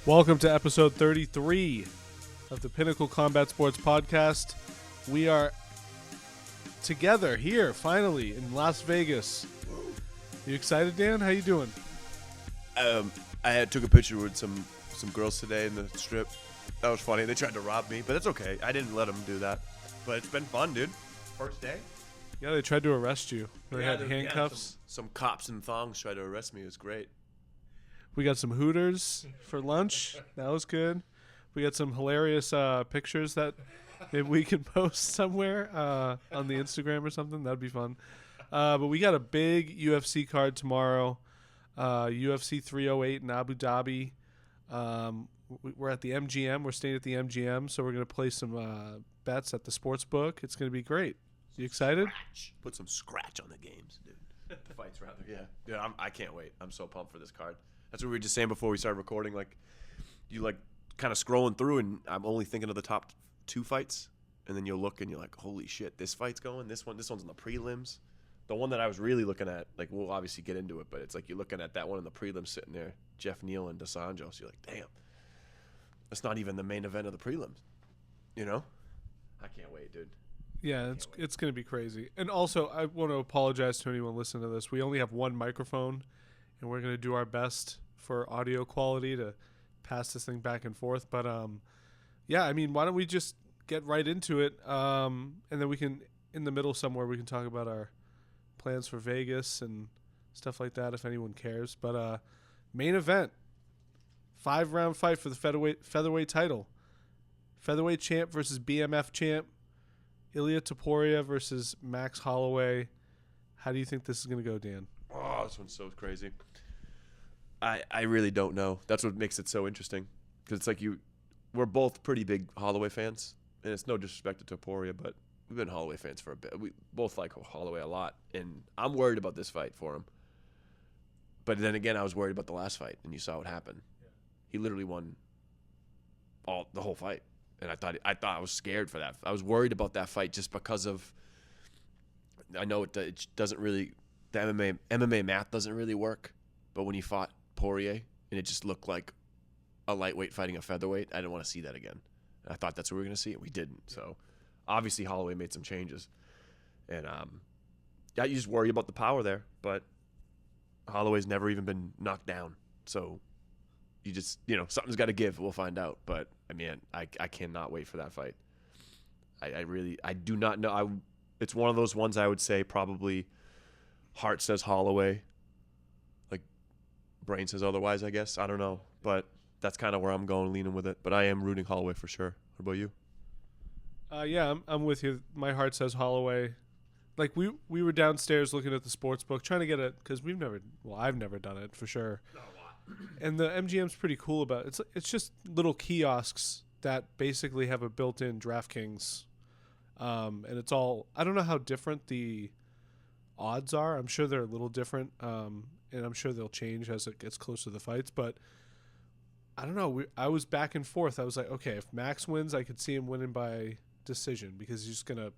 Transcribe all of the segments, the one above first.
Welcome to episode 33 of the Pinnacle Combat Sports Podcast. We are together here, finally, in Las Vegas. You excited, Dan? How you doing? I took a picture with some girls today in the strip. That was funny. They tried to rob me, but that's okay. I didn't let them do that. But it's been fun, dude. First day. Yeah, they tried to arrest you. They had handcuffs. Some cops in thongs tried to arrest me. It was great. We got some Hooters for lunch. That was good. We got some hilarious pictures that maybe we can post somewhere on the Instagram or something. That'd be fun. But we got a big UFC card tomorrow. UFC 308 in Abu Dhabi. We're at the MGM. We're staying at the MGM, so we're going to play some bets at the sports book. It's going to be great. You excited? Put some scratch on the games, dude. The fights, rather. Yeah. Dude, I can't wait. I'm so pumped for this card. That's what we were just saying before we started recording. Like, you kind of scrolling through, and I'm only thinking of the top two fights, and then you'll look and you're like, holy shit, this fight's going. This one's in the prelims. The one that I was really looking at, like, we'll obviously get into it, but it's like you're looking at that one in the prelims sitting there, Jeff Neal and Dos Anjos. You're like, damn, that's not even the main event of the prelims. You know? I can't wait, dude. Yeah, it's going to be crazy. And also, I want to apologize to anyone listening to this. We only have one microphone, and we're going to do our best for audio quality to pass this thing back and forth. But, yeah, I mean, why don't we just get right into it, and then we can, in the middle somewhere, we can talk about our plans for Vegas and stuff like that if anyone cares. But main event, 5-round fight for the featherweight title. Featherweight champ versus BMF champ. Ilia Topuria versus Max Holloway. How do you think this is going to go, Dan? Oh, this one's so crazy. I really don't know. That's what makes it so interesting. Because it's like we're both pretty big Holloway fans. And it's no disrespect to Topuria, but we've been Holloway fans for a bit. We both like Holloway a lot. And I'm worried about this fight for him. But then again, I was worried about the last fight. And you saw what happened. Yeah. He literally won the whole fight. And I thought I was scared for that. I was worried about that fight just because of, I know it doesn't really, the MMA math doesn't really work. But when he fought Poirier and it just looked like a lightweight fighting a featherweight, I didn't want to see that again. And I thought that's what we were going to see, and we didn't. So obviously Holloway made some changes. And yeah, you just worry about the power there. But Holloway's never even been knocked down. So you just, something's got to give. We'll find out. But, I mean, I cannot wait for that fight. I do not know. It's one of those ones I would say probably heart says Holloway. Like, brain says otherwise, I guess. I don't know. But that's kind of where I'm going, leaning with it. But I am rooting Holloway for sure. What about you? Yeah, I'm with you. My heart says Holloway. Like, we were downstairs looking at the sports book, trying to get it, because I've never done it for sure. And the MGM's pretty cool about it. It's just little kiosks that basically have a built-in DraftKings. And it's all, I don't know how different the odds are. I'm sure they're a little different. And I'm sure they'll change as it gets closer to the fights. But I don't know. I was back and forth. I was like, okay, if Max wins, I could see him winning by decision because he's just going to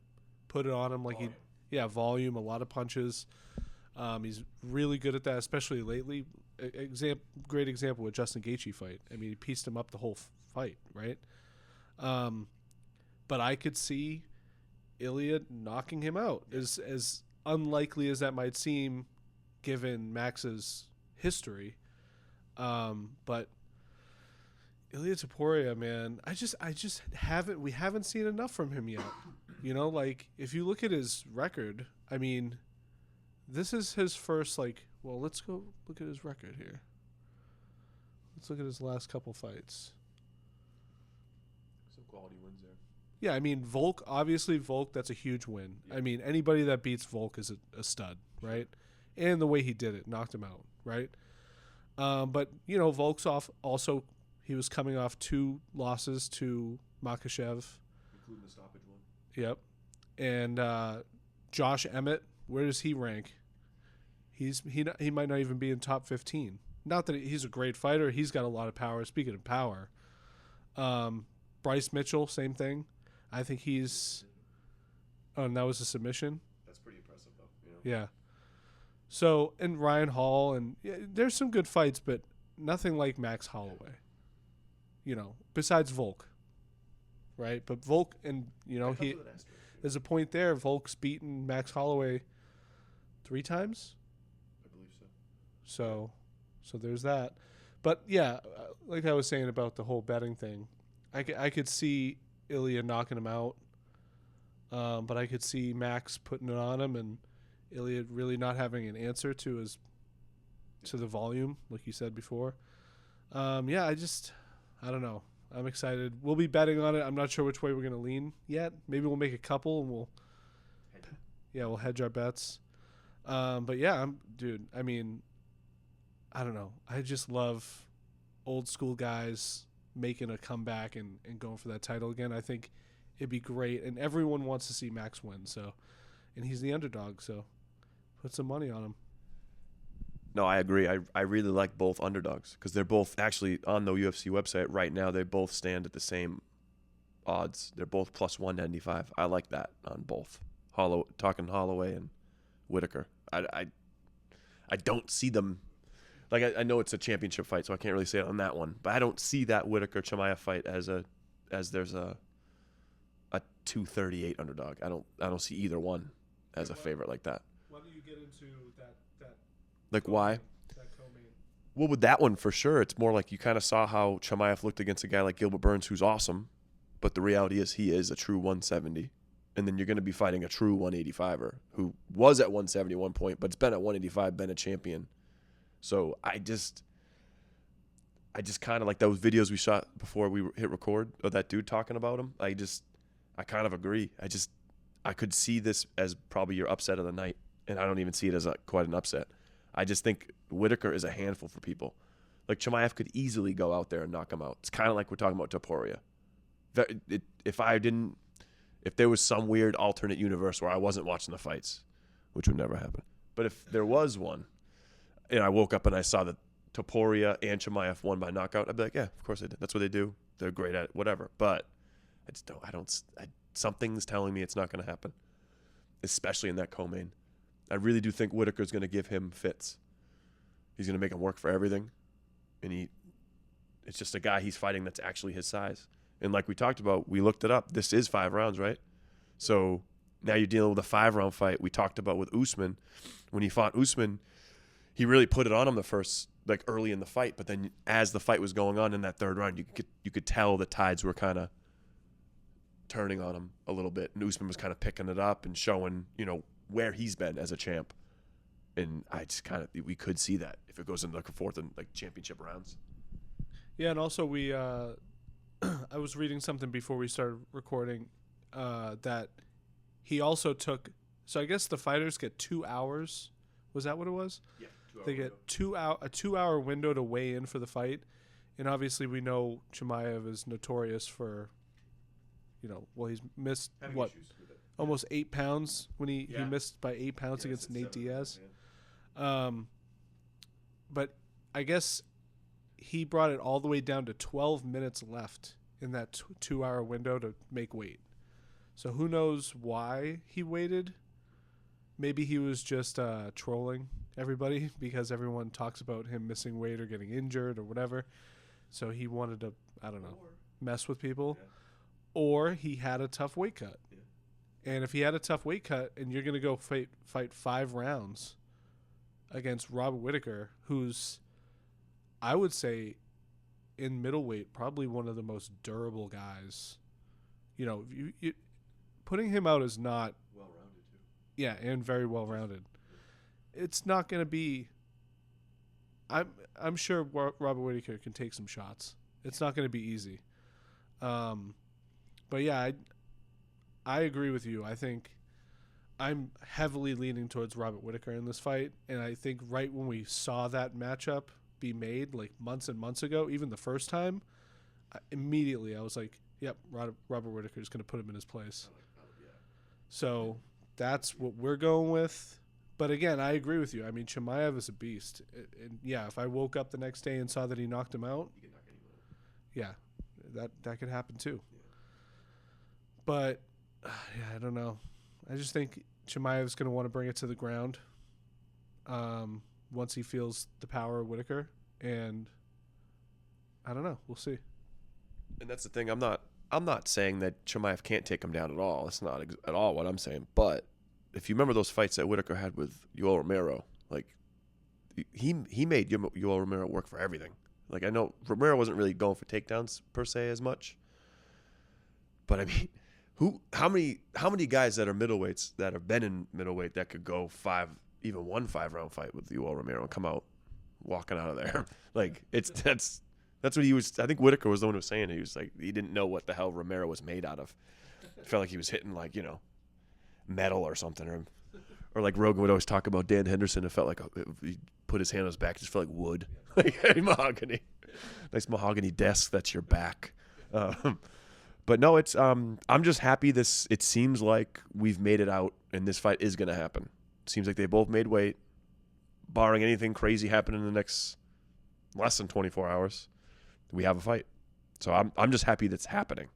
put it on him like volume, a lot of punches. He's really good at that, especially lately. Great example with Justin Gaethje fight. I mean, he pieced him up the whole fight, right? But I could see Ilia knocking him out. As unlikely as that might seem, given Max's history. But Ilia Topuria, man, we haven't seen enough from him yet. Like if you look at his record, I mean, this is his first, let's go look at his record here. Let's look at his last couple fights. Some quality wins there. Yeah, I mean, Volk, that's a huge win. Yeah. I mean, anybody that beats Volk is a stud, right? And the way he did it, knocked him out, right? But, Volk's also, he was coming off 2 losses to Makhachev. Including the stoppage one. Yep. And Josh Emmett, where does he rank? He might not even be in top 15. Not that he's a great fighter. He's got a lot of power. Speaking of power, Bryce Mitchell, same thing. I think he's. Oh, and that was a submission. That's pretty impressive, though. Yeah. So, and Ryan Hall, and there's some good fights, but nothing like Max Holloway. besides Volk, right? But Volk, and there's a point there. Volk's beaten Max Holloway 3 times. I believe so. So there's that. But yeah, like I was saying about the whole betting thing, I could see Ilya knocking him out, but I could see Max putting it on him and Ilya really not having an answer to the volume, like you said before. I don't know. I'm excited. We'll be betting on it. I'm not sure which way we're gonna lean yet. Maybe we'll make a couple and we'll hedge our bets. But yeah, I mean, I don't know. I just love old school guys making a comeback and going for that title again. I think it'd be great, and everyone wants to see Max win. So, and he's the underdog, so put some money on him. No, I agree. I really like both underdogs because they're both actually on the UFC website right now. They both stand at the same odds. They're both plus 195. I like that on both. Talking Holloway and Whitaker. I don't see them. Like I know it's a championship fight, so I can't really say it on that one. But I don't see that Whitaker Chimaev fight as there's a 238 underdog. I don't see either one as a favorite like that. Why do you get into that? Like why? That co-main. Well, with that one for sure, it's more like you kind of saw how Chimaev looked against a guy like Gilbert Burns, who's awesome, but the reality is he is a true 170, and then you're going to be fighting a true 185er who was at 170 at one point, but's been at 185, been a champion. So I just kind of like those videos we shot before we hit record of that dude talking about him. I kind of agree. I could see this as probably your upset of the night, and I don't even see it as quite an upset. I just think Whitaker is a handful for people. Like Chimaev could easily go out there and knock him out. It's kind of like we're talking about Topuria. If there was some weird alternate universe where I wasn't watching the fights, which would never happen, but if there was one, and I woke up and I saw that Topuria and Chimaev won by knockout, I'd be like, yeah, of course they did. That's what they do. They're great at it, whatever. But something's telling me it's not going to happen, especially in that co-main. I really do think Whitaker's going to give him fits. He's going to make him work for everything. And it's just a guy he's fighting that's actually his size. And like we talked about, we looked it up. This is 5 rounds, right? So now you're dealing with a 5-round fight. We talked about with Usman. When he fought Usman, he really put it on him the first, like early in the fight. But then as the fight was going on in that 3rd round, you could tell the tides were kind of turning on him a little bit. And Usman was kind of picking it up and showing, where he's been as a champ. And we could see that if it goes into like a 4th and like championship rounds. Yeah, and also we I was reading something before we started recording that he also took, so I guess the fighters get 2 hours. Was that what it was? Yeah, 2 hours. They get a 2-hour window to weigh in for the fight. And obviously we know Chimaev is notorious for he's missed what? Almost 8 pounds when he missed by 8 pounds against Nate Diaz. But I guess he brought it all the way down to 12 minutes left in that 2-hour window to make weight. So who knows why he waited? Maybe he was just trolling everybody because everyone talks about him missing weight or getting injured or whatever. So he wanted to, I don't know, mess with people. Yeah. Or he had a tough weight cut. And if he had a tough weight cut and you're going to go fight 5 rounds against Robert Whitaker, who's, I would say, in middleweight, probably one of the most durable guys. Putting him out is not... Well-rounded, too. Yeah, and very well-rounded. It's not going to be... I'm sure Robert Whitaker can take some shots. It's not going to be easy. But yeah, I agree with you. I think I'm heavily leaning towards Robert Whitaker in this fight. And I think right when we saw that matchup be made, like months and months ago, even the first time, immediately I was like, yep, Robert Whitaker is going to put him in his place. So that's what we're going with. But again, I agree with you. I mean, Chimaev is a beast. And yeah, if I woke up the next day and saw that he knocked him out, yeah, that could happen too. But yeah, I don't know. I just think Chimaev's going to want to bring it to the ground once he feels the power of Whitaker. And I don't know. We'll see. And that's the thing. I'm not saying that Chimaev can't take him down at all. That's not at all what I'm saying. But if you remember those fights that Whitaker had with Yoel Romero, like he made Yoel Romero work for everything. Like I know Romero wasn't really going for takedowns per se as much. But I mean, how many guys that are middleweights that have been in middleweight that could go even one 5-round fight with Yoel Romero and come out walking out of there? Like that's what he was. I think Whitaker was the one who was saying it. He was like he didn't know what the hell Romero was made out of. It felt like he was hitting like metal or something, or like Rogan would always talk about Dan Henderson. It felt like he put his hand on his back, it just felt like wood, like mahogany, nice mahogany desk. That's your back. But no, it's I'm just happy it seems like we've made it out and this fight is going to happen. It seems like they both made weight, barring anything crazy happening in the next less than 24 hours. We have a fight. So I'm just happy that's happening.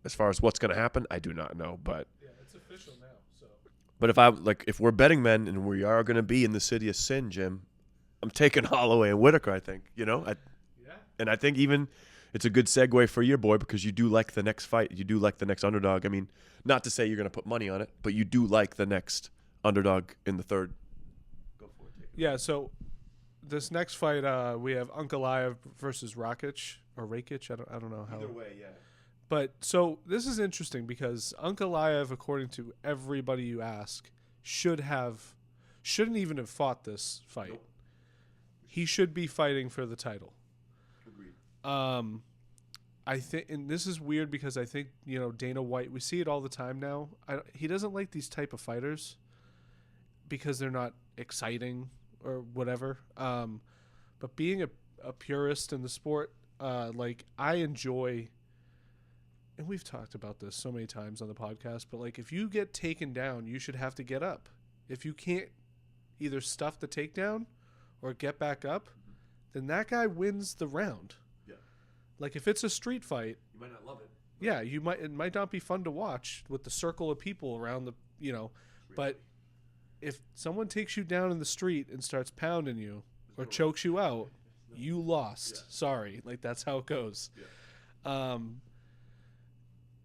As far as what's going to happen, I do not know, but yeah, it's official now. So, but if we're betting men and we are going to be in the city of sin, Jim, I'm taking Holloway and Whitaker. I think and I think even. It's a good segue for your boy because you do like the next fight. You do like the next underdog. I mean, not to say you're going to put money on it, but you do like the next underdog in the third. Go for it. Yeah, so this next fight, we have Ankalaev versus Rakic or Rakic. I don't know how. Either way, yeah. But so this is interesting because Ankalaev, according to everybody you ask, shouldn't even have fought this fight. Nope. He should be fighting for the title. I think, and this is weird because I think Dana White. We see it all the time now. He doesn't like these type of fighters because they're not exciting or whatever. But being a purist in the sport, like I enjoy, and we've talked about this so many times on the podcast. But like, if you get taken down, you should have to get up. If you can't either stuff the takedown or get back up, then that guy wins the round. Like if it's a street fight, you might not love it. Yeah, it might not be fun to watch with the circle of people around but if someone takes you down in the street and starts pounding you or chokes you out, you lost. Yeah. Sorry, like that's how it goes. Yeah.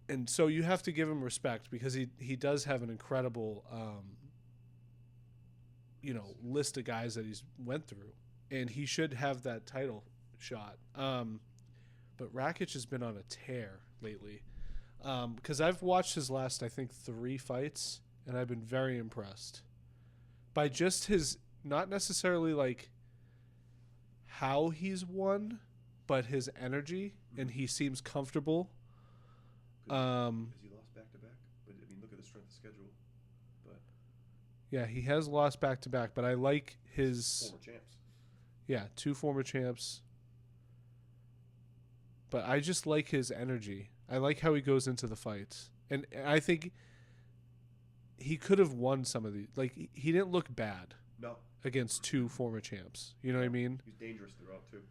And so you have to give him respect because he does have an incredible list of guys that he's went through, and he should have that title shot. But Rakic has been on a tear lately because I've watched his last, I think, 3 fights, and I've been very impressed by just his, not necessarily like how he's won, but his energy, and he seems comfortable. Has he lost back-to-back? But I mean, look at the strength of schedule. But yeah, he has lost back-to-back, but I like his former champs. Yeah, 2 former champs. But I just like his energy. I like how he goes into the fights. And I think he could have won some of these. Like, he didn't look bad against 2 former champs. You know what I mean? He's dangerous throughout, too.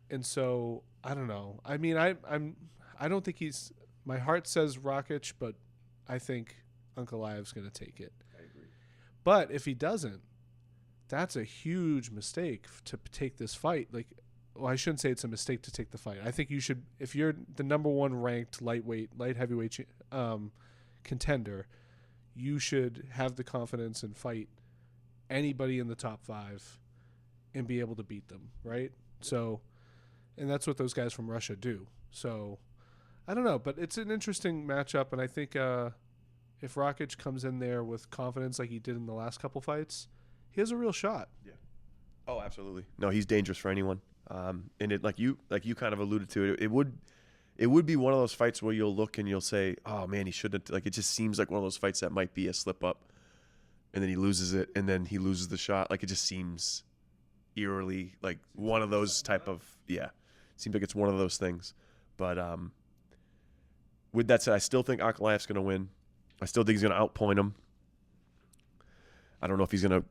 And so, I don't know. I mean, I don't think he's – my heart says Rakic, but I think Ankalaev's going to take it. I agree. But if he doesn't, that's a huge mistake to take this fight. Like – well, I shouldn't say it's a mistake to take the fight. I think you should, if you're the number 1 ranked light heavyweight contender, you should have the confidence and fight anybody in the top 5 and be able to beat them, right? So, and that's what those guys from Russia do. So, I don't know, but it's an interesting matchup, and I think if Rakic comes in there with confidence like he did in the last couple fights, he has a real shot. Yeah. Oh, absolutely. No, he's dangerous for anyone. And it like you kind of alluded to it would be one of those fights where you'll look and you'll say, oh man, he shouldn't, like it just seems like one of those fights that might be a slip up and then he loses it and then he loses the shot. Like it just seems eerily like one of those type of seems like it's one of those things. But with that said, I still think Ankalaev's going to win. I still think he's going to outpoint him. I don't know if he's going to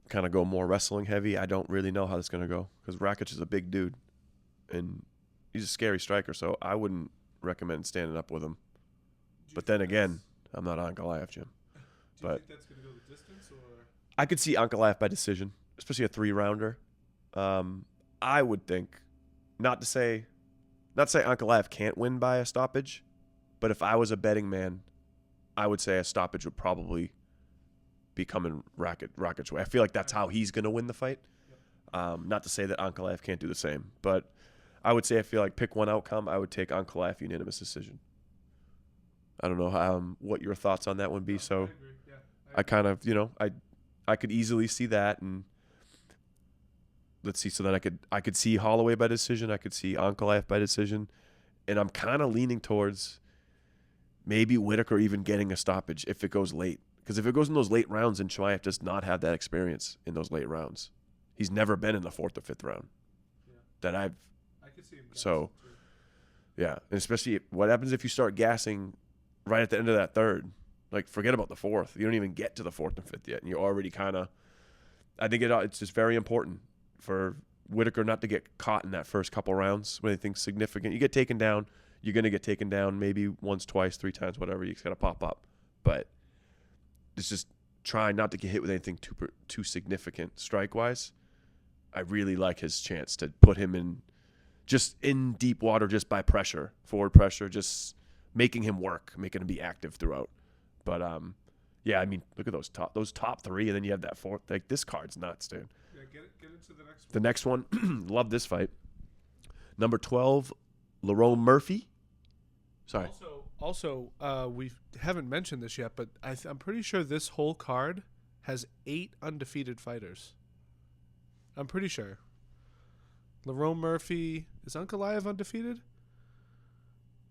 kind of go more wrestling heavy. I don't really know how that's going to go because Rakic is a big dude and he's a scary striker, so I wouldn't recommend standing up with him. But then again, I'm not Ankalaev, Jim. Do you think that's going to go the distance? Or? I could see Ankalaev by decision, especially a 3-rounder. I would think, not to say not to say Ankalaev can't win by a stoppage, but if I was a betting man, I would say a stoppage would probably be coming Rakic's way. I feel like that's how he's going to win the fight. Not to say that Ankalaev can't do the same, but I would say I feel like pick one outcome, I would take Ankalaev unanimous decision. I don't know what your thoughts on that would be. So I kind of, I could easily see that, and let's see. So then I could see Holloway by decision. I could see Ankalaev by decision, and I'm kind of leaning towards maybe Whittaker even getting a stoppage if it goes late. Because if it goes in those late rounds, then Chimaev does not have that experience in those late rounds. He's never been in the 4th or 5th round. Yeah. I could see him. So, yeah, and especially what happens if you start gassing right at the end of that 3rd? Like, forget about the 4th. You don't even get to the 4th and 5th yet, and you're already kind of. I think it's just very important for Whittaker not to get caught in that first couple rounds when anything's significant. You get taken down, you're going to get taken down maybe once, twice, 3 times, whatever. You just got to pop up. But it's just trying not to get hit with anything too significant strike-wise. I really like his chance to put him in deep water just by pressure, forward pressure, just making him work, making him be active throughout. But, yeah, I mean, look at those top 3, and then you have that 4th. Like, this card's nuts, dude. Yeah, get into the next one. The next one, love this fight. Number 12, Lerone Murphy. Sorry. Also, we haven't mentioned this yet, but I'm pretty sure this whole card has 8 undefeated fighters. I'm pretty sure. Lerone Murphy. Is Ankalaev undefeated?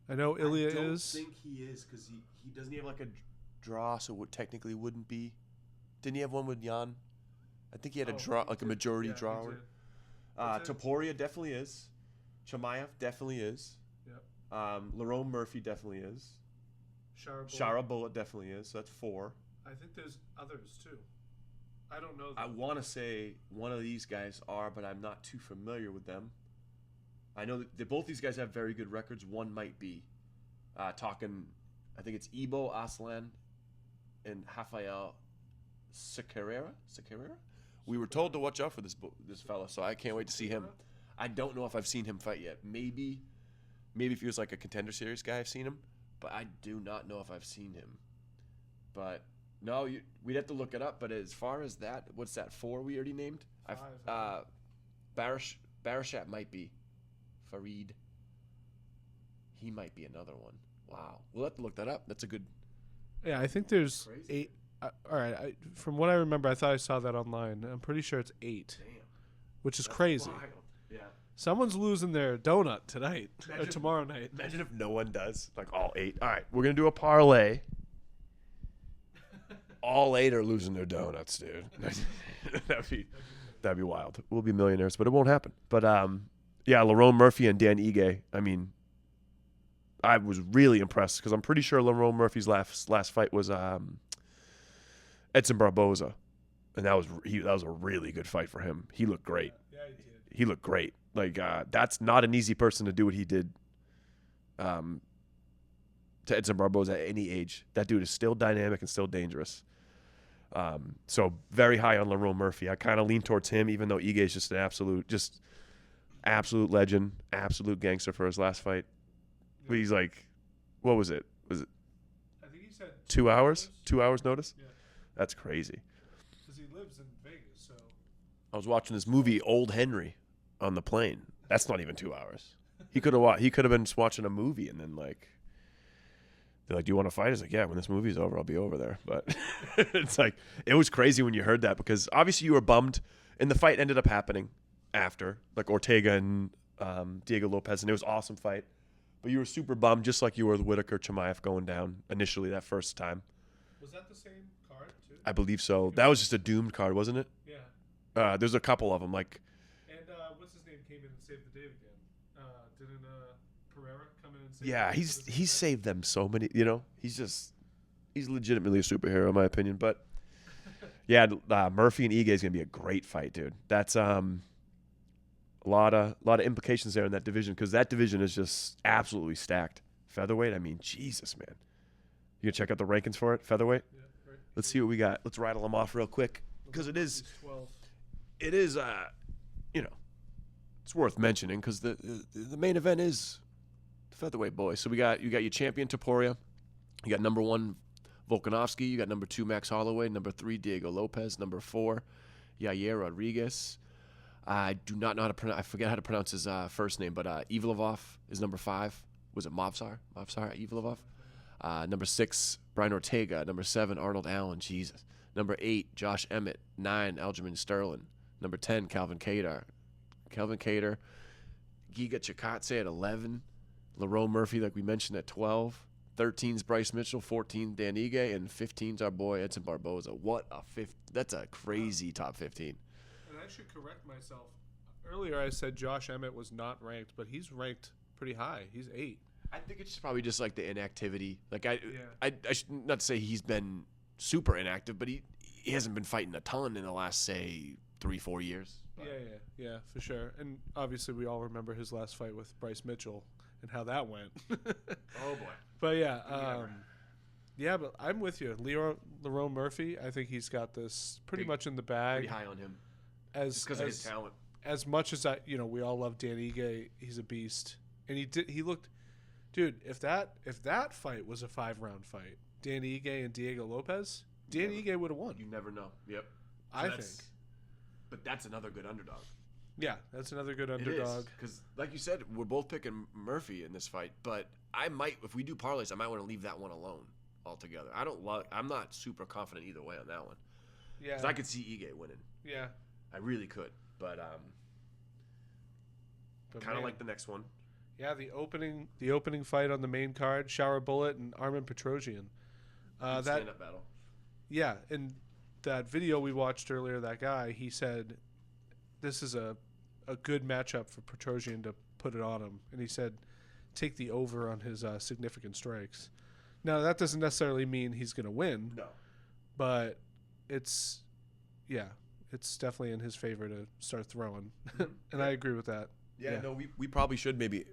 I know Ilya is. I don't think he is, because he doesn't have like a draw, so it technically wouldn't be. Didn't he have one with Jan? I think he had a draw, like a majority draw. Topuria definitely is. Chimaev definitely is. Yep. Lerone Murphy definitely is. Sharabola definitely is. So that's 4. I think there's others too. I don't know. I want to say one of these guys are, but I'm not too familiar with them. I know that both these guys have very good records. One might be talking. I think it's Ibo Aslan and Rafael Sequeira. We were told to watch out for this fella, so I can't wait to see him. I don't know if I've seen him fight yet. Maybe if he was like a Contender Series guy, I've seen him, but I do not know if I've seen him. But no, we'd have to look it up. But as far as that, what's that 4 we already named? 5. Barashat might be. Farid. He might be another one. Wow, we'll have to look that up. That's a good. Yeah, I think there's 8. All right, from what I remember, I thought I saw that online. I'm pretty sure it's 8. Damn. Which is crazy. Wild. Yeah. Someone's losing their donut tonight or tomorrow night. Imagine if no one does. Like all 8. All right, we're gonna do a parlay. All 8 are losing their donuts, dude. That'd be wild. We'll be millionaires, but it won't happen. But yeah, Lerone Murphy and Dan Ige. I mean, I was really impressed because I'm pretty sure Lerone Murphy's last fight was Edson Barboza, and that was a really good fight for him. He looked great. Yeah, he did. He looked great. Like that's not an easy person to do what he did. To Edson Barboza at any age, that dude is still dynamic and still dangerous. So very high on Lerone Murphy. I kind of lean towards him, even though Ige is just an absolute legend, absolute gangster for his last fight. Yeah. But he's like, what was it? Was it? I think he said 2 hours. 2 hours notice. Yeah. That's crazy. Because he lives in Vegas, so. I was watching this movie, Old Henry, on the plane. That's not even 2 hours. He could have been just watching a movie and then like. They're like, do you want to fight? He's like, yeah, when this movie's over, I'll be over there. But it's like, it was crazy when you heard that because obviously you were bummed. And the fight ended up happening after, like Ortega and Diego Lopez. And it was an awesome fight. But you were super bummed, just like you were with Whittaker Chimaev going down initially that first time. Was that the same card, too? I believe so. That was just a doomed card, wasn't it? Yeah. There's a couple of them. Like. And what's his name came in and saved the day again? Didn't Pereira come in and save Yeah, he's saved them so many, he's legitimately a superhero in my opinion. But yeah, Murphy and Ige is gonna be a great fight, dude. That's a lot of implications there in that division because that division is just absolutely stacked. Featherweight, I mean, Jesus, man. You gonna check out the rankings for it, featherweight? Yeah, right. Let's see what we got. Let's rattle them off real quick because it is 12. it's worth mentioning because the main event is featherweight boys. So you got your champion Topuria. You got number 1 Volkanovski. You got number 2 Max Holloway. Number 3 Diego Lopez. Number 4 Yair Rodriguez. I do not know how to pronounce. I forget how to pronounce his first name, but Ivilov is number 5. Was it Movsar Ivilov? Number 6 Brian Ortega. Number 7 Arnold Allen. Jesus. Number 8 Josh Emmett. 9 Aljamain Sterling. Number 10 Calvin Kattar. Giga Chikadze at 11. Lerone Murphy, like we mentioned, at 12. 13's Bryce Mitchell. 14 Dan Ige, and 15's our boy Edson Barboza. What a that's a crazy top 15. And I should correct myself. Earlier I said Josh Emmett was not ranked, but he's ranked pretty high. He's 8. I think it's probably just like the inactivity. Like I should not to say he's been super inactive, but he hasn't been fighting a ton in the last, say, 3-4 years. But. Yeah, for sure. And obviously we all remember his last fight with Bryce Mitchell and how that went. Oh boy. But yeah, but I'm with you. Lerone Murphy, I think he's got this pretty much in the bag. Pretty high on him. Because of his talent. As much as we all love Dan Ige, he's a beast. And he looked, dude, if that fight was a 5-round fight, Dan Ige and Diego Lopez, Ige would have won. You never know. Yep. I think. But that's another good underdog. Yeah, that's another good underdog. Because, like you said, we're both picking Murphy in this fight. But I might, if we do parlays, I might want to leave that one alone altogether. I'm not super confident either way on that one. Yeah. Because I could see Ige winning. Yeah. I really could. But kind of like the next one. Yeah, the opening fight on the main card, Shower Bullet and Armin Petrosyan. That stand-up battle. Yeah, in that video we watched earlier, that guy, he said this is a good matchup for Petrosyan to put it on him. And he said take the over on his significant strikes. Now, that doesn't necessarily mean he's going to win. No. But it's definitely in his favor to start throwing. And I agree with that. Yeah, no, we probably should maybe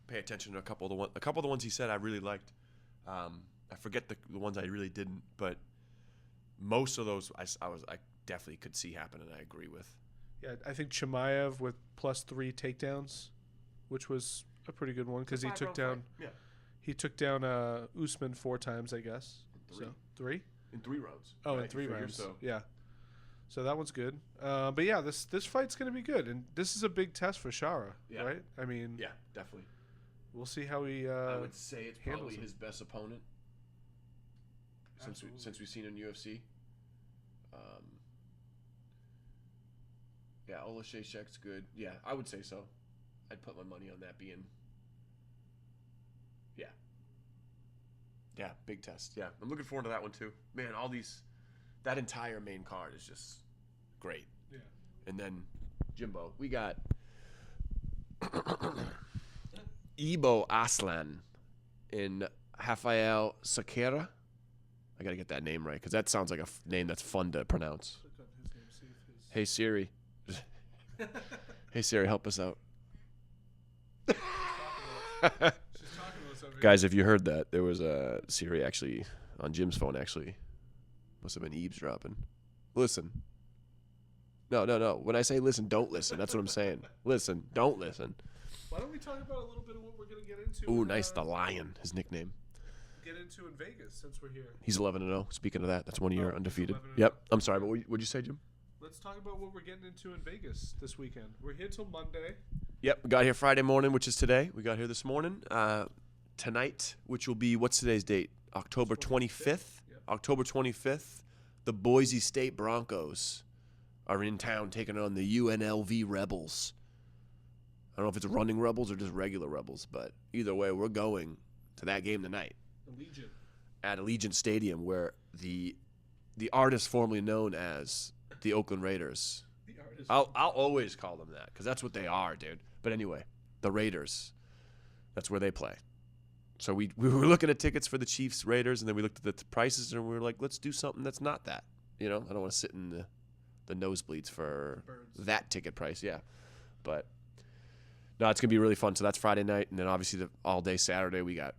pay attention to a couple of the ones he said I really liked. I forget the ones I really didn't, but most of those I definitely could see happen, and I agree with. Yeah, I think Chimaev with +3 takedowns, which was a pretty good one because he took down Usman 4 times, I guess. 3. So 3 in 3 rounds. Oh, right? in 3 rounds. So. Yeah. So that one's good. But yeah, this fight's gonna be good, and this is a big test for Shara, right? I mean, yeah, definitely. We'll see how he. I would say it's probably him. his best opponent since we've seen in UFC. Yeah, Olashechek's good. Yeah, I would say so. I'd put my money on that being. Yeah. Yeah, big test. Yeah, I'm looking forward to that one too. Man, that entire main card is just great. Yeah. And then Jimbo, we got Ibo Aslan in Rafael Sequeira. I got to get that name right because that sounds like a name that's fun to pronounce. Hey Siri. Hey Siri, help us out. Guys, if you heard that, there was a Siri actually on Jim's phone actually. Must have been eavesdropping. Listen. No. When I say listen, don't listen. That's what I'm saying. Listen, don't listen. Why don't we talk about a little bit of what we're going to get into? Ooh, nice. The Lion, his nickname. Get into in Vegas since we're here. He's 11-0. Speaking of that, that's 1 year undefeated. 11-0. Yep. I'm sorry, but what'd you say, Jim? Let's talk about what we're getting into in Vegas this weekend. We're here till Monday. Yep. We got here Friday morning, which is today. We got here this morning. Tonight, which will be, what's today's date? October 25th. Yep. October 25th, the Boise State Broncos are in town taking on the UNLV Rebels. I don't know if it's running Rebels or just regular Rebels, but either way, we're going to that game tonight. Allegiant. At Allegiant Stadium, where the artist formerly known as the Oakland Raiders. I'll always call them that because that's what they are, dude. But anyway, the Raiders. That's where they play. So we were looking at tickets for the Chiefs Raiders, and then we looked at the prices, and we were like, let's do something that's not that. You know, I don't want to sit in the nosebleeds for that ticket price. Yeah, but no, it's gonna be really fun. So that's Friday night, and then obviously all day Saturday we got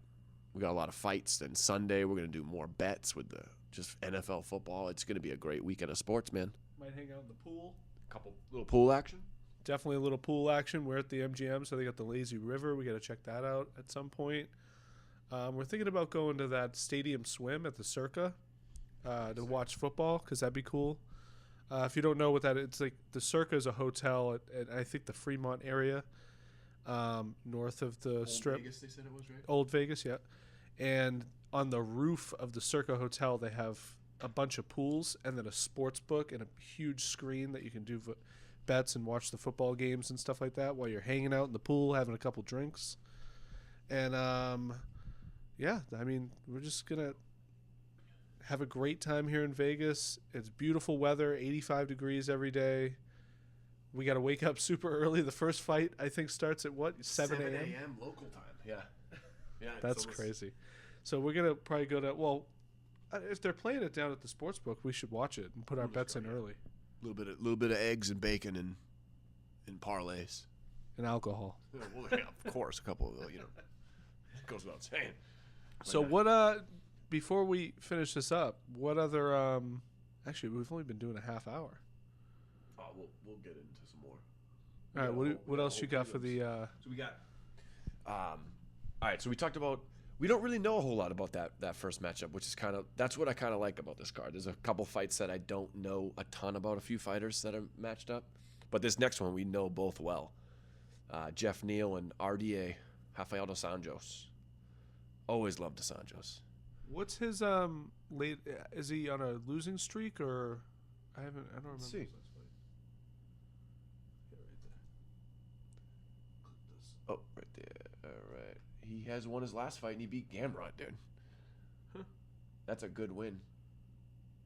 a lot of fights. Then Sunday we're gonna do more bets with the just NFL football. It's gonna be a great weekend of sports, man. Might hang out in the pool. Couple little pool action. definitely a little pool action. We're at the MGM, so they got the lazy river. We got to check that out at some point. We're thinking about going to that stadium swim at the Circa to watch football, because that'd be cool. If you don't know what that is, it's like the Circa is a hotel at I think the Fremont area, north of the Strip. Old Vegas, they said it was, right? Old Vegas, yeah. And on the roof of the Circa Hotel, they have a bunch of pools and then a sports book and a huge screen that you can do bets and watch the football games and stuff like that while you're hanging out in the pool, having a couple drinks. And, yeah, I mean, we're just going to have a great time here in Vegas. It's beautiful weather, 85 degrees every day. We got to wake up super early. The first fight, I think, starts at what, 7 a.m.? 7 a.m. local time, yeah. Yeah, That's crazy. So we're going to probably go to, well, if they're playing it down at the sports book, we should watch it and put our bets in early. Little bit of eggs and bacon and parlays. And alcohol. Yeah, well, yeah, of course, a couple of, goes without saying. So what, before we finish this up, what other, actually, we've only been doing a half hour. Oh, we'll get into some more. All right, what else you got for the, So we got, all right, so we talked about, we don't really know a whole lot about that first matchup, which is that's what I kind of like about this card. There's a couple fights that I don't know a ton about, a few fighters that are matched up. But this next one we know both well. Jeff Neal and RDA, Rafael dos Anjos. Always loved dos Anjos. what's his, late, is he on a losing streak or, I don't remember. Let's see. Oh, right there. All right. He has won his last fight, and he beat Gamrot, dude. Huh. That's a good win.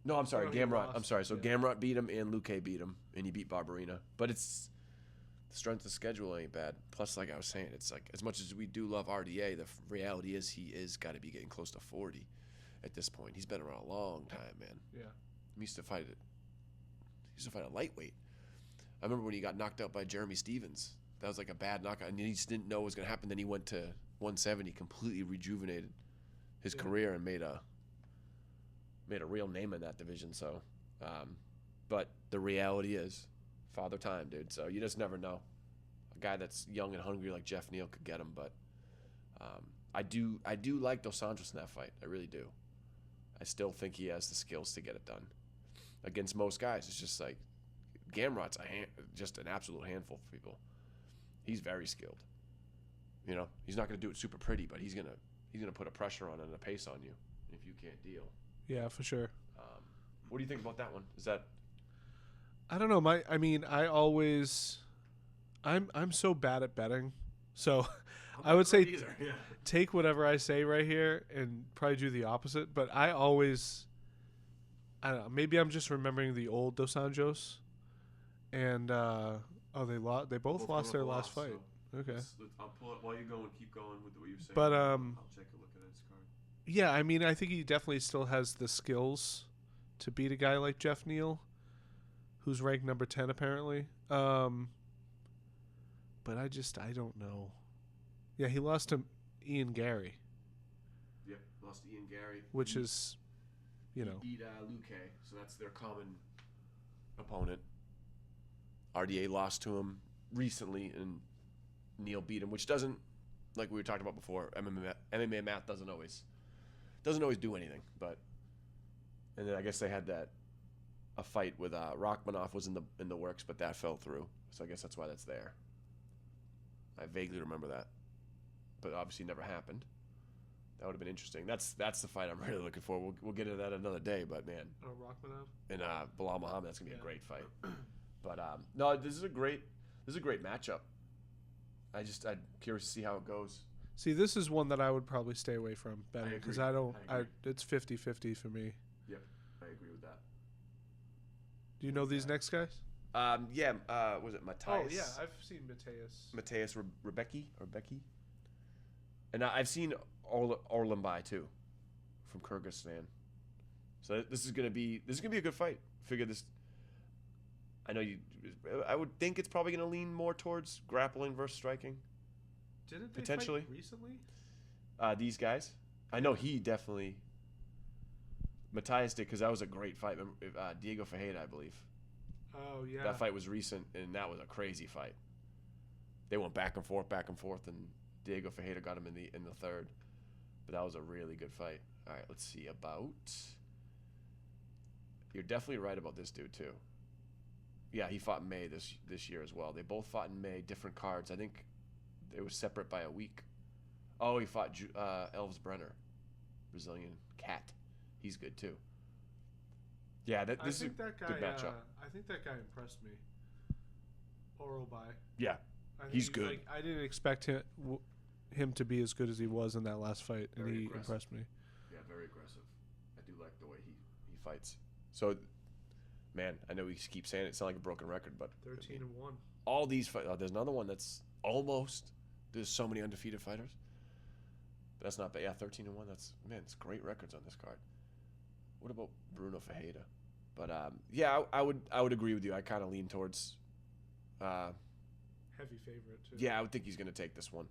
No, I'm sorry, Oh, he Gamrot. lost. I'm sorry. So Yeah. Gamrot beat him, and Luque beat him, and he beat Barberina. But it's the strength of schedule ain't bad. Plus, like I was saying, it's like as much as we do love RDA, the reality is he is got to be getting close to 40 at this point. He's been around a long time, man. Yeah. He used to fight a lightweight. I remember when he got knocked out by Jeremy Stevens. That was like a bad knockout, and he just didn't know what was going to happen. Then he went to 170, completely rejuvenated his career and made a real name in that division. So, but the reality is, father time, dude. So you just never know. A guy that's young and hungry like Jeff Neal could get him, but I do like Dos Anjos in that fight. I really do. I still think he has the skills to get it done. Against most guys, it's just like Gamrot's just an absolute handful for people. He's very skilled. He's not going to do it super pretty, but he's gonna put a pressure on and a pace on you if you can't deal. Yeah, for sure. What do you think about that one? Is that? I don't know. I'm so bad at betting. So I would say take whatever I say right here and probably do the opposite. But I don't know. Maybe I'm just remembering the old Dos Anjos. And, they both lost their last fight. So Okay. I'll pull it while you go and keep going with what you're saying. But, I'll check a look at his card. yeah, I mean, I think he definitely still has the skills to beat a guy like Jeff Neal, who's ranked number 10 apparently. But I don't know. Yeah, he lost to Ian Gary. Yep, lost to Ian Gary. Which is, He beat Luque, so that's their common opponent. RDA lost to him recently, and Neal beat him, which doesn't, like we were talking about before, MMA math doesn't always do anything. But and then I guess they had a fight with Rachmaninoff was in the works, but that fell through. So I guess that's why that's there. I vaguely remember that, but obviously never happened. That would have been interesting. That's the fight I'm really looking for. We'll get into that another day, but man. Rachmaninoff? And Bilal Muhammad, that's gonna be a great fight. But no, this is a great matchup. I'm curious to see how it goes. See, this is one that I would probably stay away from betting because I agree. It's 50-50 for me. Yep, I agree with that. Do you know these next guys? Yeah. Was it Matthias? Oh yeah, I've seen Matthias Rebecki or Becky. And I've seen Orlanbai too, from Kyrgyzstan. So this is gonna be a good fight. Figure this. I would think it's probably gonna lean more towards grappling versus striking. Didn't they potentially fight recently? These guys, I know he definitely. Matthias did because that was a great fight. Diego Ferreira, I believe. Oh yeah. That fight was recent, and that was a crazy fight. They went back and forth, and Diego Ferreira got him in the third. But that was a really good fight. All right, let's see about. You're definitely right about this dude too. Yeah, he fought in May this year as well. They both fought in May, different cards. I think it was separate by a week. Oh, he fought Elves Brenner, Brazilian cat. He's good too. Yeah, this is a good matchup. I think that guy impressed me. Orobai. Yeah, he's good. Like, I didn't expect him to be as good as he was in that last fight, and he impressed me. Yeah, very aggressive. I do like the way he fights. So, man, I know we keep saying it sounds like a broken record, but 13-1. All these fights. There's another one that's almost. There's so many undefeated fighters. But that's not bad. Yeah, 13-1. It's great records on this card. What about Bruno Ferreira? But yeah, I would agree with you. I kind of lean towards. Heavy favorite too. Yeah, I would think he's going to take this one.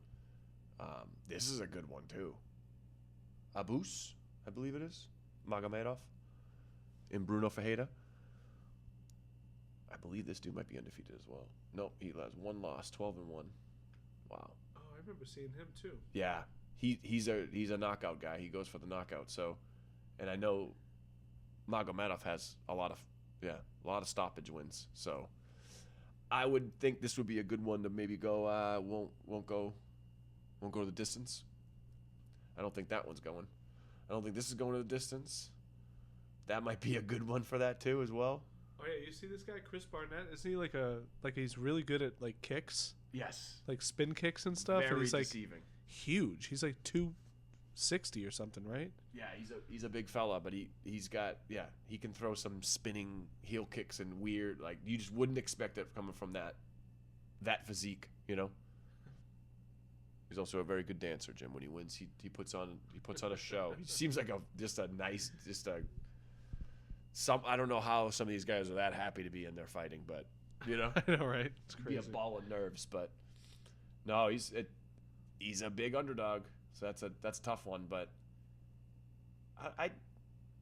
This is a good one too. Abus, I believe it is, Magomedov, and Bruno Ferreira. I believe this dude might be undefeated as well. No, he has one loss, 12-1. Wow. Oh, I remember seeing him too. Yeah, he's a knockout guy. He goes for the knockout. So, and I know Magomedov has a lot of stoppage wins. So, I would think this would be a good one to maybe go. Won't go the distance. I don't think that one's going. I don't think this is going to the distance. That might be a good one for that too as well. Oh yeah, you see this guy Chris Barnett? Isn't he like he's really good at like kicks? Yes. Like spin kicks and stuff. Very and he's deceiving. Like huge. He's like 260 or something, right? Yeah, he's a big fella, but he can throw some spinning heel kicks and weird, like you just wouldn't expect it coming from that physique, you know. He's also a very good dancer, Jim. When he wins, he puts on a show. He seems like I don't know how some of these guys are that happy to be in there fighting, but you know, I know, right? It's crazy. Be a ball of nerves, but no, he's a big underdog, so that's a tough one. But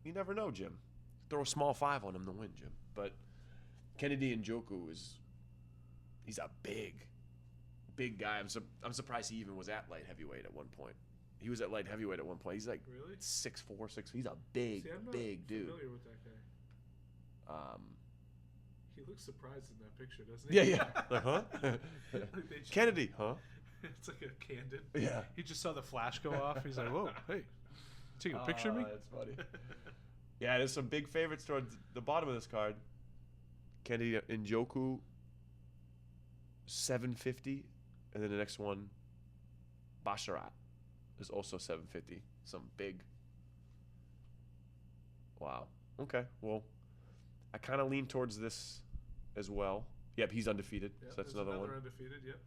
you never know, Jim. Throw a small 5 on him to win, Jim. But Kennedy Njoku he's a big guy. I'm surprised he even was at light heavyweight at one point. He was at light heavyweight at one point. He's like really 6'4", 6. He's a big dude. Familiar with that guy. He looks surprised in that picture, doesn't he? Yeah. Like Kennedy, huh? It's like a candid. Yeah. He just saw the flash go off. He's like, "Whoa, hey, taking a picture of me?" That's funny. Yeah, there's some big favorites towards the bottom of this card. Kennedy Njoku, 750, and then the next one, Basharat, is also 750. Some big. Wow. Okay. Well, I kind of lean towards this as well. Yep, he's undefeated. Yep, so that's another one. Undefeated. Yep.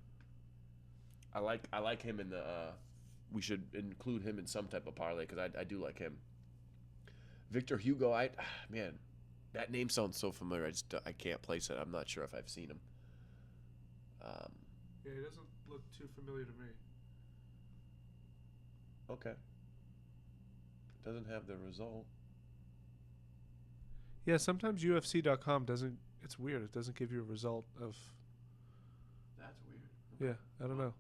I like him in the. We should include him in some type of parlay because I do like him. Victor Hugo, man, that name sounds so familiar. I can't place it. I'm not sure if I've seen him. Yeah, he doesn't look too familiar to me. Okay. Doesn't have the result. Yeah, sometimes UFC.com doesn't. It's weird. It doesn't give you a result of. That's weird. Yeah, I don't know.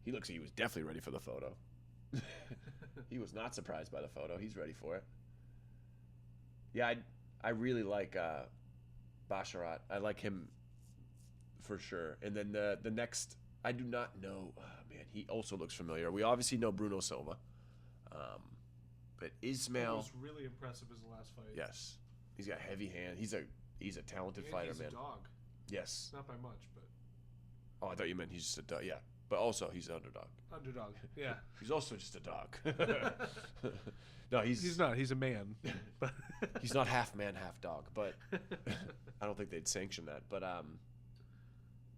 He looks like he was definitely ready for the photo. He was not surprised by the photo. He's ready for it. Yeah, I really like Basharat. I like him for sure. And then the next, I do not know. Oh, man, he also looks familiar. We obviously know Bruno Silva. But Ismail was really impressive as the last fight. Yes. He's got heavy hand. He's a talented fighter, he's man. He's a dog. Yes. Not by much, but. Oh, I thought you meant he's just a dog. Yeah. But also, he's an underdog. Underdog, yeah. He's also just a dog. No, he's not. He's a man. But he's not half man, half dog. But I don't think they'd sanction that. But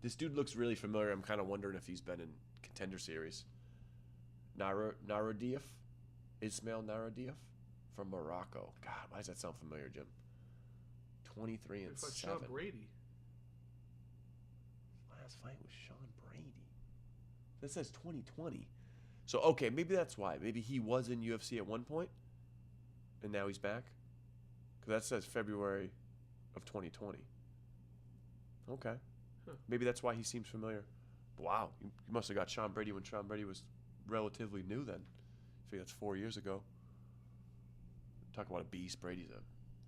this dude looks really familiar. I'm kind of wondering if he's been in Contender Series. Naradiev, Ismail Naradiev from Morocco. God, why does that sound familiar, Jim? 23-7. Sean Brady. Last fight was Sean Brady. That says 2020. So, okay, maybe that's why. Maybe he was in UFC at one point, and now he's back. Because that says February of 2020. Okay. Maybe that's why he seems familiar. Wow, you must have got Sean Brady when Sean Brady was relatively new then. I think that's 4 years ago. Talk about a beast. Brady's a...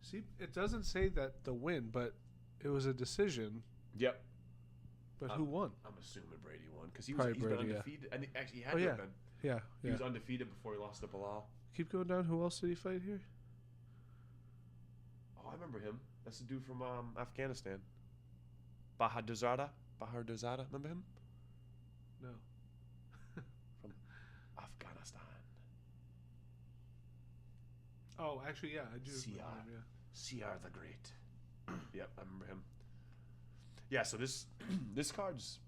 See, it doesn't say that the win, but it was a decision. Yep. But who won? I'm assuming Brady won because he's Probably been Brady, undefeated. I think actually he had Oh, to yeah. have been. Yeah. He was undefeated before he lost to Bilal. Keep going down. Who else did he fight here? Oh, I remember him. That's the dude from Afghanistan. Bahadurzada. Remember him? No. From Afghanistan. Oh, actually, yeah, I do. CR the Great. Yep, I remember him. Yeah, so this card's...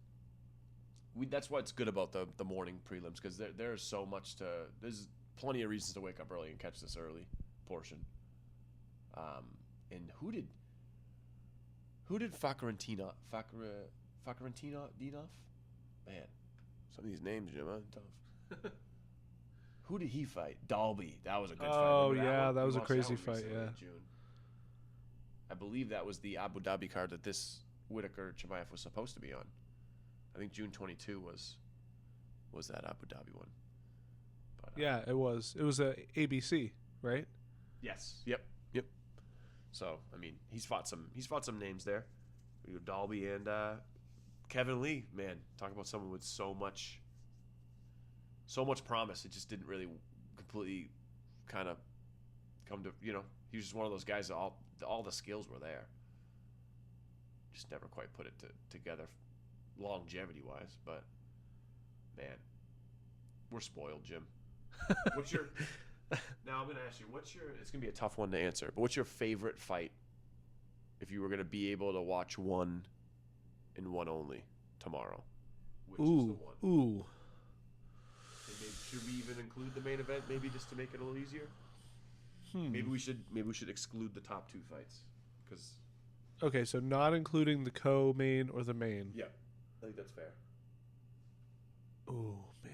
that's what's good about the morning prelims, because there's so much to... There's plenty of reasons to wake up early and catch this early portion. And who did Fakhrentinov? Man, some of these names, Jim, tough. Who did he fight? Dalby. That was a good fight. Oh, Remember yeah, one? that We was a watched that crazy one fight, recently yeah. in June. I believe that was the Abu Dhabi card that this Whitaker Chimaev was supposed to be on. I think June 22 was that Abu Dhabi one. But, Yeah, it was. It was a ABC, right? Yes. Yep. So I mean, he's fought some names there. Dalby and Kevin Lee. Man, talk about someone with so much promise. It just didn't really completely kind of come to, he was just one of those guys that all the skills were there. Just never quite put it together longevity wise, but man, we're spoiled, Jim. What's your Now I'm going to ask you, it's going to be a tough one to answer, but what's your favorite fight if you were going to be able to watch one and one only tomorrow? Which is the one? Ooh. And maybe, should we even include the main event, maybe just to make it a little easier? Maybe we should exclude the top two fights, because... Okay, so not including the co-main or the main. Yeah, I think that's fair. Oh, man.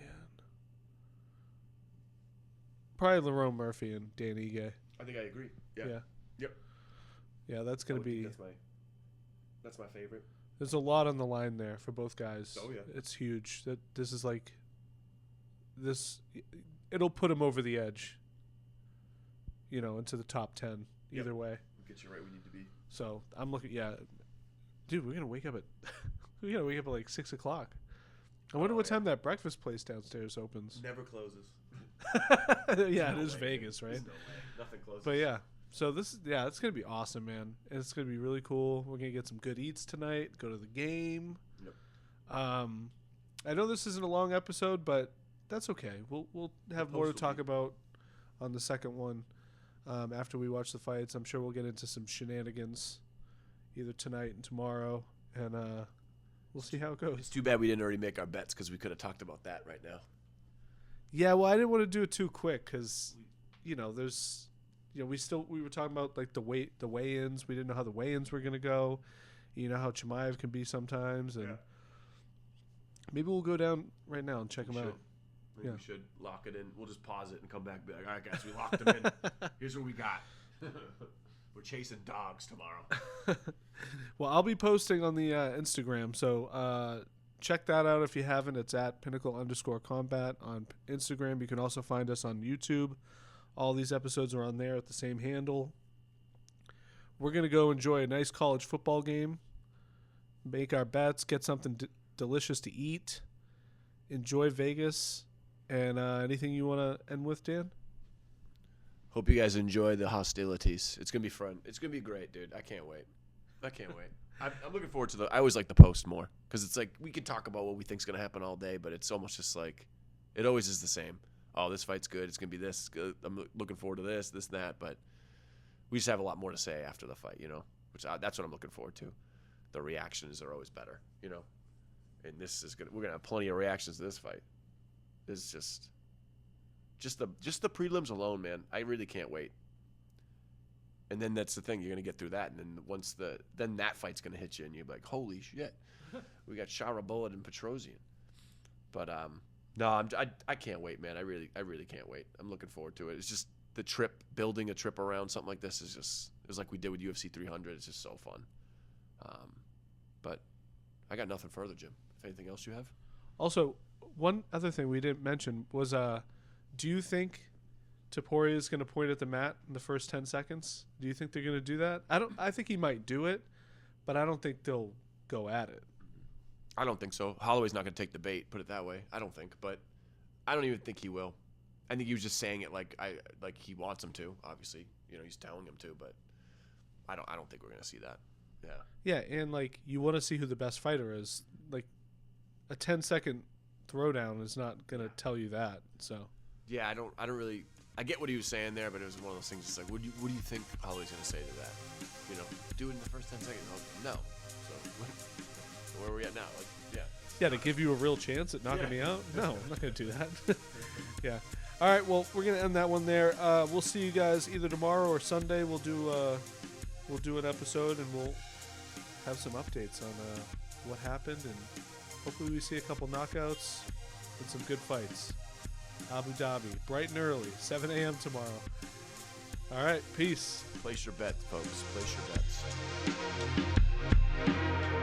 Probably Lerone Murphy and Dan Ige. I think I agree. Yeah. Yep. Yeah, that's going to be... That's my favorite. There's a lot on the line there for both guys. Oh, yeah. It's huge. This is like... It'll put him over the edge. Into the top 10. Either way. We'll get you right where we need to be. So, I'm looking... Yeah. Dude, we're going to wake up at... we got to wake up at like 6 o'clock. I wonder what time that breakfast place downstairs opens. Never closes. Yeah, it is Vegas, right? There's no way. Nothing closes. But yeah, so it's going to be awesome, man. And it's going to be really cool. We're going to get some good eats tonight, go to the game. Yep. I know this isn't a long episode, but that's okay. We'll have more to talk about on the second one after we watch the fights. I'm sure we'll get into some shenanigans either tonight and tomorrow, and we'll see how it goes. It's too bad we didn't already make our bets, because we could have talked about that right now. Yeah, well, I didn't want to do it too quick because, there's, we were talking about like the weigh-ins. We didn't know how the weigh-ins were gonna go. You know how Chimaev can be sometimes, and maybe we'll go down right now and check him out. Maybe we should lock it in. We'll just pause it and come back and be like, all right, guys, we locked him in. Here's what we got. We're chasing dogs tomorrow. Well, I'll be posting on the Instagram, so check that out if you haven't. It's at Pinnacle_Combat on Instagram. You can also find us on YouTube. All these episodes are on there at the same handle. We're going to go enjoy a nice college football game, make our bets, get something delicious to eat, enjoy Vegas, and anything you want to end with, Dan? Hope you guys enjoy the hostilities. It's going to be fun. It's going to be great, dude. I can't wait. I'm looking forward to I always like the post more, because it's like we can talk about what we think's going to happen all day, but it's almost just like it always is the same. Oh, this fight's good. It's going to be this. I'm looking forward to this, and that. But we just have a lot more to say after the fight, which that's what I'm looking forward to. The reactions are always better, And this is good. We're going to have plenty of reactions to this fight. It's just the prelims alone, man. I really can't wait. And then that's the thing. You're going to get through that. And then then that fight's going to hit you, and you're like, holy shit. We got Shara and Petrosian. But, no, I can't wait, man. I really can't wait. I'm looking forward to it. It's just the trip, building a trip around something like this is just, it was like we did with UFC 300. It's just so fun. But I got nothing further, Jim. If anything else you have? Also, one other thing we didn't mention was, do you think Topuria is going to point at the mat in the first 10 seconds? Do you think they're going to do that? I think he might do it, but I don't think they'll go at it. I don't think so. Holloway's not going to take the bait, put it that way. I don't think, but I don't even think he will. I think he was just saying it like he wants him to. Obviously, he's telling him to, but I don't think we're going to see that. Yeah. Yeah, and like you want to see who the best fighter is. Like a 10-second throwdown is not going to tell you that. So. Yeah, I don't really. I get what he was saying there, but it was one of those things. It's like, what do you think Holloway's going to say to that? Do it in the first 10 seconds. No. So where are we at now? Like, yeah. Yeah, to give you a real chance at knocking me out? No, I'm not going to do that. Yeah. All right, well, we're going to end that one there. We'll see you guys either tomorrow or Sunday. We'll do an episode, and we'll have some updates on what happened, and hopefully we see a couple knockouts and some good fights. Abu Dhabi, bright and early, 7 a.m. tomorrow. All right, peace. Place your bets, folks. Place your bets.